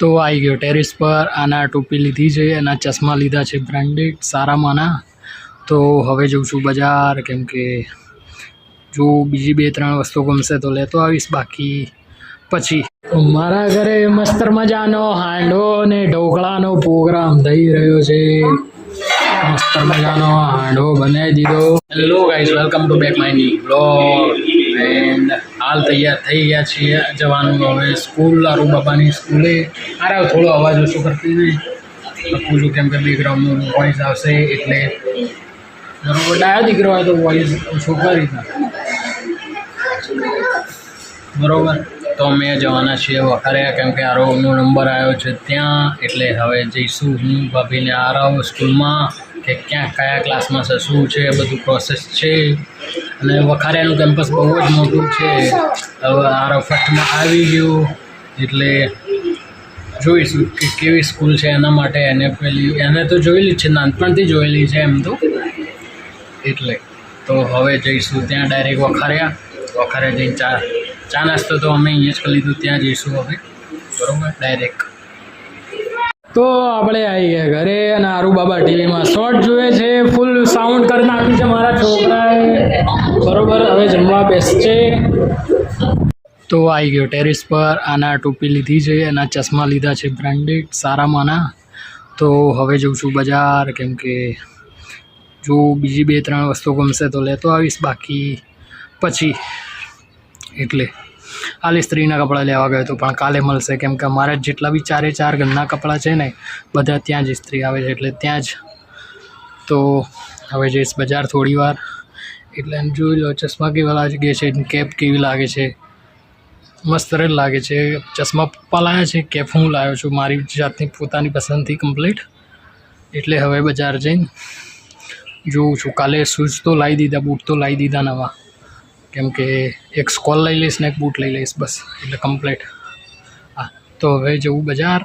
તો આવી ગયો ટેરેસ પર. આના ટોપી લીધી છે, એના ચશ્મા લીધા છે બ્રાન્ડેડ સારામાંના. તો હવે જઉં છું બજાર, કેમ કે જો બીજી 2-3 વસ્તુ ગમશે તો લેતો આવીશ, બાકી પછી. મારા ઘરે મસ્ત મજાનો હાંડવો ને ઢોકળાનો પ્રોગ્રામ થઈ રહ્યો છે. મસ્ત મજાનો હાંડવો બનાવી દીધો. Hello guys, welcome to back my new blog. And હાલ તૈયાર થઈ ગયા છીએ જવાનું હવે સ્કૂલ, આરુ બાબાની સ્કૂલે. આરાવ થોડો અવાજ ઓછો કરતી નહીં લખું છું, કેમ કે બેકગ્રાઉન્ડનું વોઇસ આવશે એટલે. બરોબર, ડાયો દીકરો હોય તો વોઇસ ઓછો કરી નાખે. બરોબર, તો અમે જવાના છીએ વખારિયા, કેમ કે આરોનો નંબર આવ્યો છે ત્યાં. એટલે હવે જઈશું હું ભાભીને આરાવ સ્કૂલમાં, કે ક્યાં કયા ક્લાસમાં છે, શું છે, બધું પ્રોસેસ છે. અને વખારિયાનું કેમ્પસ બહુ જ મોટું છે. હવે આરાવ ફર્સ્ટમાં આવી ગયું એટલે જોઈશું કે કેવી સ્કૂલ છે. એના માટે એને તો જોયેલી જ છે, નાનપણથી જોયેલી છે એમ તો. એટલે તો હવે જઈશું ત્યાં ડાયરેક્ટ વખારિયા જઈને ચા નાસ્તો તો અમે અહીંયા જ કરી લીધું, ત્યાં જઈશું હવે. બરાબર, ડાયરેક્ટ. તો આપણે આવી ગયા ઘરે અને આરુ બાબા ટીવીમાં શોર્ટ જુએ છે. ફૂલ સાઉન્ડ કરી નાખ્યું છે મારા છોકરાએ. બરાબર, હવે જમવા બેસશે. તો આવી ગયો ટેરેસ પર. આના ટોપી લીધી છે, એના ચશ્મા લીધા છે બ્રાન્ડેડ સારામાંના. તો હવે જઉં છું બજાર, કેમ કે જો બીજી 2-3 વસ્તુ ગમશે તો લેતો આવીશ, બાકી પછી. એટલે હાલ સ્ત્રીના કપડાં લેવા ગયો હતો, પણ કાલે મળશે, કેમ કે અમારા જેટલા બી 4 ઘરના કપડાં છે ને બધા ત્યાં જ ઇસ્ત્રી આવે છે, એટલે ત્યાં જ. તો હવે જઈશ બજાર થોડી વાર. એટલે એમ જોઈ લો ચશ્મા કેવા લાગે છે, કેપ કેવી લાગે છે. મસ્ત જ લાગે છે. ચશ્મા પપ્પા લાવ્યા છે, કેપ હું લાવ્યો છું મારી જાતની પોતાની પસંદથી કમ્પ્લીટ. એટલે હવે બજાર જઈને જોઉં છું. કાલે શૂઝ તો લાવી દીધા, બૂટ તો લાવી દીધા નવા, કેમ કે એક સ્કોલ લઈ લઈશ ને એક બૂટ લઈ લઈશ, બસ એટલે કમ્પ્લીટ. હા, તો હવે જવું બજાર,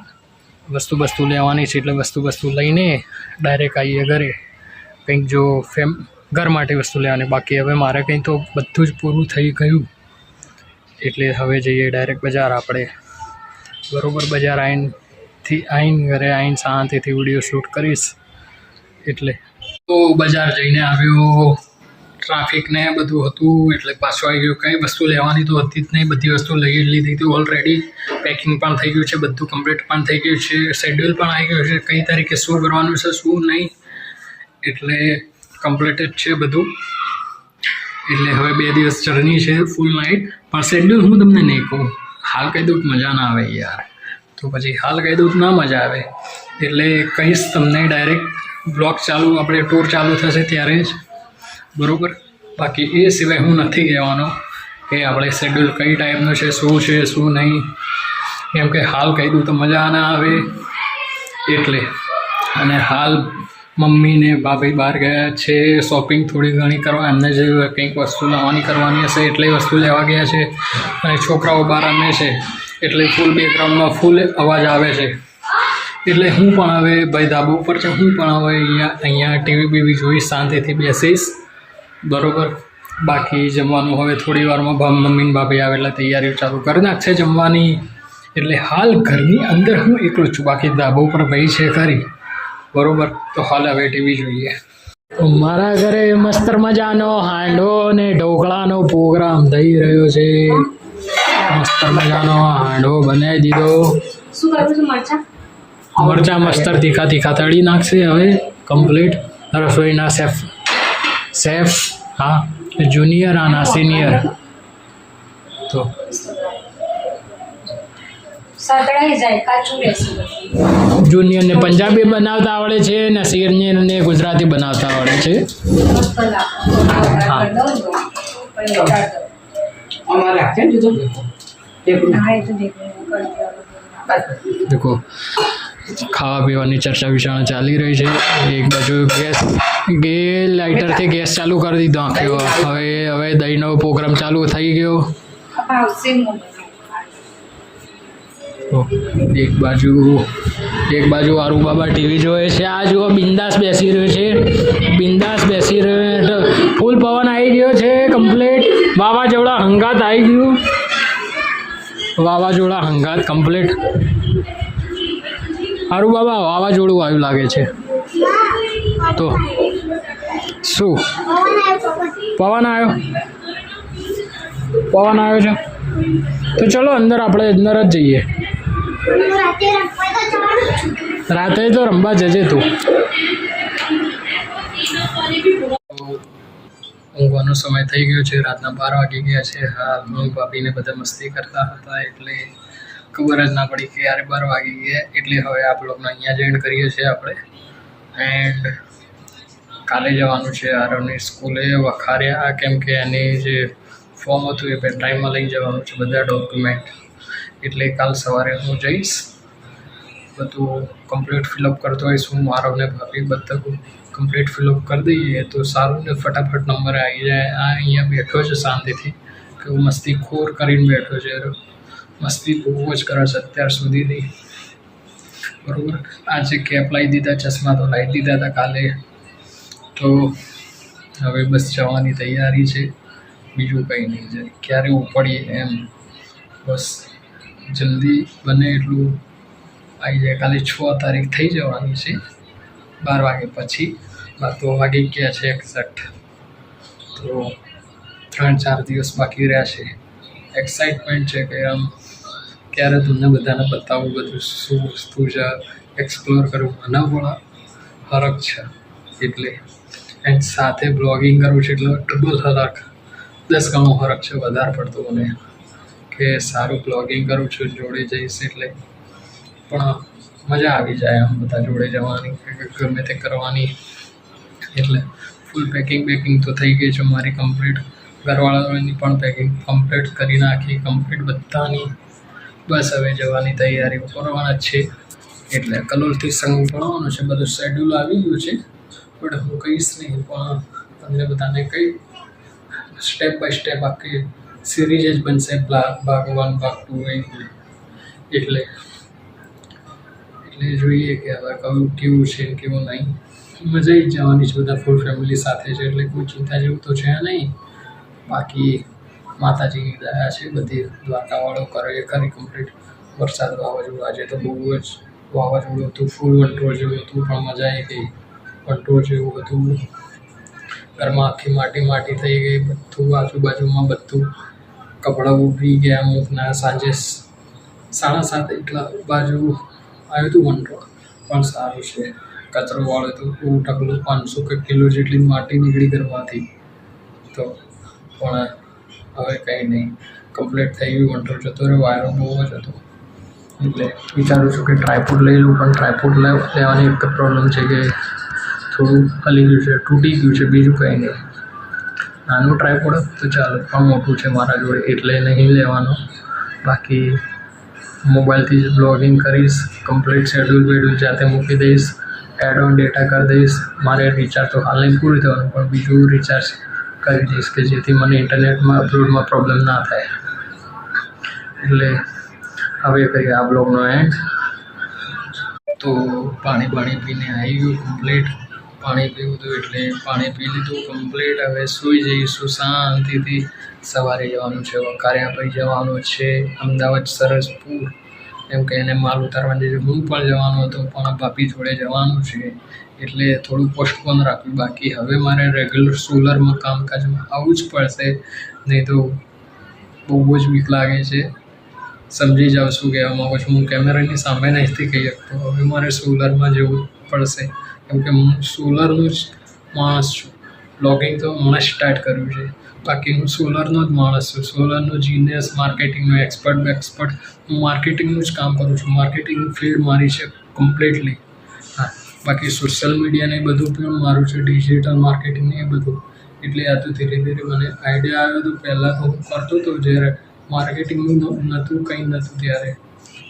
વસ્તુ લેવાની છે. એટલે વસ્તુ લઈને ડાયરેક્ટ આવીએ ઘરે. કંઈક જો ઘર માટે વસ્તુ લેવાની, બાકી હવે મારે કંઈ તો બધું જ પૂરું થઈ ગયું. એટલે હવે જઈએ ડાયરેક્ટ બજાર આપણે. બરાબર, બજાર આવીને ઘરે આવીને શાંતિથી વિડીયો શૂટ કરીશ. એટલે તો બજાર જઈને આવ્યો, ટ્રાફિક ને બધું હતું એટલે પાછો આવી ગયો. કંઈ વસ્તુ લેવાની તો હતી જ નહીં, બધી વસ્તુ લઈ જ લીધી હતી ઓલરેડી. પેકિંગ પણ થઈ ગયું છે, બધું કમ્પ્લીટ પણ થઈ ગયું છે, શેડ્યુલ પણ આવી ગયું છે, કઈ તારીખે શું કરવાનું છે શું નહીં, એટલે કમ્પ્લીટ જ છે બધું. એટલે હવે 2 દિવસ જર્ની છે, ફૂલ નાઇટ. પણ શેડ્યુલ હું તમને નહીં કહું, હાલ કહી દઉં મજા ના આવે યાર. તો પછી હાલ કહી દઉં ના મજા આવે, એટલે કહીશ તમને ડાયરેક્ટ બ્લોગ ચાલુ, આપણે ટૂર ચાલુ થશે ત્યારે જ. બરાબર, બાકી એ સિવાય હું નથી કહેવાનો કે આપણે શેડ્યુલ કઈ ટાઈપનું છે, શું નહીં, કેમ કે હાલ કહી દઉં તો મજા ના આવે એટલે. અને હાલ મમ્મી ને ભાભી બહાર ગયા છે શોપિંગ થોડી ઘણી કરવા. એમને જે કંઈક વસ્તુ લાવવાની કરવાની હશે એટલે વસ્તુ લેવા ગયા છે. અને છોકરાઓ બહાર રમે છે એટલે ફૂલ બેકગ્રાઉન્ડમાં ફૂલ અવાજ આવે છે. એટલે હું પણ હવે ભાઈ ધાબા ઉપર છે, હું પણ હવે અહીંયા ટીવી બીવી જોઈશ, શાંતિથી બેસીશ. બરાબર, બાકી જમવાનું હવે થોડી વારમાં મમ્મી ને ભાભી આવે એટલે તૈયારીઓ ચાલુ કરી નાખશે જમવાની. એટલે હાલ ઘરની અંદર હું એકલો છું, બાકી ધાબા ઉપર ભાઈ છે ખરી. બરાબર, તો હાલ હવે ટીવી જોઈએ. મારા ઘરે મસ્ત મજાનો હાંડવો ને ઢોકળાનો પ્રોગ્રામ થઈ રહ્યો છે. મસ્ત મજાનો હાંડવો બનાવી દીધો. શું કરું છું? મરચાં મસ્ત તીખા તળી નાખશે હવે કમ્પ્લીટ. રસોઈના શેફ હા, જુનિયર અને સિનિયર. તો જુનિયરને પંજાબી બનાવતા આવડે છે ને સિનિયરને ગુજરાતી બનાવતા આવડે છે. હા, દેખો ખાવા પીવાની ચર્ચા વિચારણા ચાલી રહી છે. એક બાજુ લાઇટરથી ગેસ ચાલુ કરી દીધો આખો. હવે દહીંનો પ્રોગ્રામ ચાલુ થઈ ગયો. એક બાજુ આરુ બાબા ટીવી જોવે છે. આ જુઓ બિંદાસ બેસી રહ્યો છે, ફૂલ પવન આવી ગયો છે કમ્પ્લીટ. વાવાઝોડા હંગાત આવી ગયું, કમ્પ્લીટ. હારું બાબા વાવાઝોડું આવ્યું લાગે છે તો શું પવન આવ્યો છે તો ચલો અંદર આપણે અંદર જ જઈએ રાતે તો રમવા જજે તું ઊંઘવાનો સમય થઈ ગયો છે રાતના 12 વાગી ગયા છે હા હું ભાભીને બધા મસ્તી કરતા હતા એટલે ખબર જ ના પડી કે યાર 12 વાગી ગયા એટલે હવે આ બ્લોગને અહીંયા જ એન્ડ કરીએ છીએ આપણે એન્ડ કાલે જવાનું છે આરવની સ્કૂલે વખારિયા કેમ કે એની જે ફોર્મ હતું એ ટાઈમમાં લઈ જવાનું છે બધા ડોક્યુમેન્ટ એટલે કાલ સવારે હું જઈશ બધું કમ્પ્લીટ ફિલઅપ કરતો હોઈશ હું આરવને ભાભી બધું કમ્પ્લીટ ફિલઅપ કરી દઈએ તો સારું ને ફટાફટ નંબર આવી જાય આ અહીંયા બેઠો છે શાંતિથી કે હું મસ્તી ખોર કરીને બેઠો છે મસ્તી બહુ જ કરે છે અત્યાર સુધીની બરાબર આજે કેપ લાવી દીધા ચશ્મા તો લાવી દીધા હતા કાલે તો હવે બસ જવાની તૈયારી છે બીજું કંઈ નહીં જાય ક્યારે ઉપડીએ એમ બસ જલ્દી બને એટલું આવી જાય કાલે 6 તારીખ થઈ જવાની છે 12 વાગે પછી તો વાગી ગયા છે એક્ઝેક્ટ તો 3-4 દિવસ બાકી રહ્યા છે એક્સાઇટમેન્ટ છે કે આમ ક્યારે તમને બધાને બતાવું બધું શું વસ્તુ છે એક્સપ્લોર કરવું આના પણ ફરક છે એટલે એન્ડ સાથે બ્લોગિંગ કરું છું એટલે ડબલ ફરક 10 ગણો ફરક છે વધારે પડતો મને કે સારું બ્લોગિંગ કરું છું જોડે જઈશ એટલે પણ મજા આવી જાય આમ બધા જોડે જવાની ગમે તે કરવાની એટલે ફૂલ પેકિંગ તો થઈ ગઈ છે મારી કમ્પ્લીટ ઘરવાળાની પણ પેકિંગ કમ્પ્લીટ કરી નાખી કમ્પ્લીટ બધાની બસ હવે જવાની તૈયારી કરવાના જ છે એટલે કલોલથી સંગ ભણવાનું છે બધું શેડ્યુલ આવી ગયું છે બટ હું કહીશ નહીં પણ તમને બધાને કહી સ્ટેપ બાય સ્ટેપ આખી સિરીઝ જ બનશે ભાગ 1 ભાગ 2 એટલે જોઈએ કે હવે કેવું છે કેવું નહીં મજા આવી જવાની છે બધા ફૂલ ફેમિલી સાથે છે એટલે કોઈ ચિંતા જેવું તો છે નહીં બાકી માતાજીની દયા છે બધી દ્વારકાવાળો કરે ખરી કમ્પ્લીટ વરસાદ વાવાઝોડું આજે તો બહુ જ વાવાઝોડું હતું ફૂલ વંટોળ જેવું હતું પણ મજા આવી ગઈ વંટોળ જેવું હતું ઘરમાં આખી માટી થઈ ગઈ બધું આજુબાજુમાં બધું કપડાં ઉભરી ગયા અમુકના સાંજે 7:30 એટલા બાજુ આવ્યું હતું વંટોળ પણ સારું છે કચરો વાળો તો બહુ ઢગલું 500 કિલો જેટલી માટી નીકળી ઘરમાંથી તો પણ હવે કંઈ નહીં કમ્પ્લીટ થઈ ગયું વંટોળ જતો રહ્યો વાયરો બહુ જ હતો એટલે વિચારું છું કે ટ્રાયપોડ લઈ લઉં પણ ટ્રાયપોડ લેવાની એક પ્રોબ્લેમ છે કે થોડું હલી ગયું છે તૂટી ગયું છે બીજું કંઈ નહીં નાનું ટ્રાયપોડ તો ચાલો પણ મોટું છે મારા જોડે એટલે નહીં લેવાનો બાકી મોબાઈલથી જ બ્લોગિંગ કરીશ કમ્પ્લીટ શેડ્યુલ જાતે મૂકી દઈશ એડ ઓન ડેટા કરી દઈશ મારે રિચાર્જ તો હાલ નહીં પૂરું થવાનું પણ બીજું રિચાર્જ કરી દઈશ કે જેથી મને ઇન્ટરનેટમાં અપલોડમાં પ્રોબ્લેમ ના થાય એટલે હવે કરીએ આ બ્લોગનો એન્ડ તો પાણી પીને આવી ગયું કમ્પ્લીટ પાણી પીવું હતું એટલે પાણી પી લીધું કમ્પ્લીટ હવે સૂઈ જઈશું શાંતિથી સવારે જવાનું છે વખારિયા ભાઈ જવાનું છે અમદાવાદ સરસપુર એમ કે એને માલ ઉતારવાની છે હું પણ જવાનો હતો પણ ભાભી જોડે જવાનું છે એટલે થોડું પોસ્ટપોન રાખ્યું બાકી હવે મારે રેગ્યુલર સોલરમાં કામકાજમાં આવવું જ પડશે નહીં તો બહુ જ બીક લાગે છે સમજી જાઉં શું કહેવા માગું છું હું કેમેરાની સામે નથી કહી શકતો હવે મારે સોલરમાં જવું પડશે કેમ કે હું સોલરનું જ માણસ છું બ્લોગિંગ તો હમણાં સ્ટાર્ટ કર્યું છે બાકી હું સોલરનો જ માણસ છું સોલરનો જીનિયસ માર્કેટિંગનો એક્સપર્ટ હું માર્કેટિંગનું જ કામ કરું છું માર્કેટિંગ ફિલ્ડ મારી છે કમ્પ્લીટલી હા બાકી સોશિયલ મીડિયાને એ બધું પણ મારું છે ડિજિટલ માર્કેટિંગ એ બધું એટલે આ તો ધીરે ધીરે મને આઈડિયા આવ્યો હતો પહેલાં તો હું કરતો હતો જ્યારે માર્કેટિંગનું નહોતું કંઈ નહોતું ત્યારે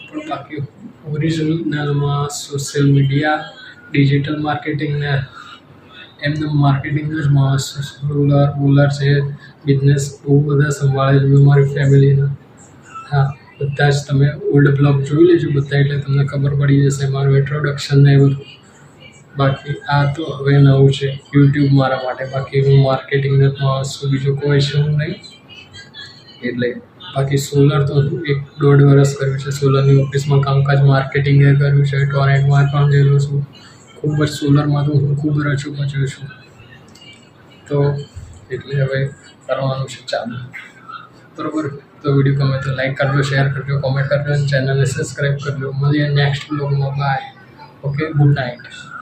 પણ બાકી ઓરિજિનલમાં સોશિયલ મીડિયા ડિજિટલ માર્કેટિંગને એમને માર્કેટિંગનો જ માણસ રૂલર છે બિઝનેસ બહુ બધા સંભાળે છે મારી ફેમિલીના હા બધા જ તમે ઓલ્ડ બ્લોગ જોઈ લેજો બધા એટલે તમને ખબર પડી જશે મારું ઇન્ટ્રોડક્શન ને એ બધું બાકી આ તો હવે નવું છે યુટ્યુબ મારા માટે બાકી હું માર્કેટિંગનો જ માણસ છું બીજું કોઈ છું નહીં એટલે બાકી સોલર તો 1.5 વર્ષ કર્યું છે. સોલરની ઓફિસમાં કામકાજ માર્કેટિંગે કર્યું છે. ટોરેન્ટમાં પણ ગયેલો છું. ખૂબ જ સોલરમાં તો હું ખૂબ રચ્યું પચ્યું છું. તો એટલે હવે કરવાનું છે ચાલુ. બરાબર. તો વિડીયો ગમે તો લાઈક કરજો, શેર કરજો, કોમેન્ટ કરજો અને ચેનલને સબસ્ક્રાઈબ કરજો. મળીએ નેક્સ્ટ બ્લોગમાં. બાય. Okay, good night.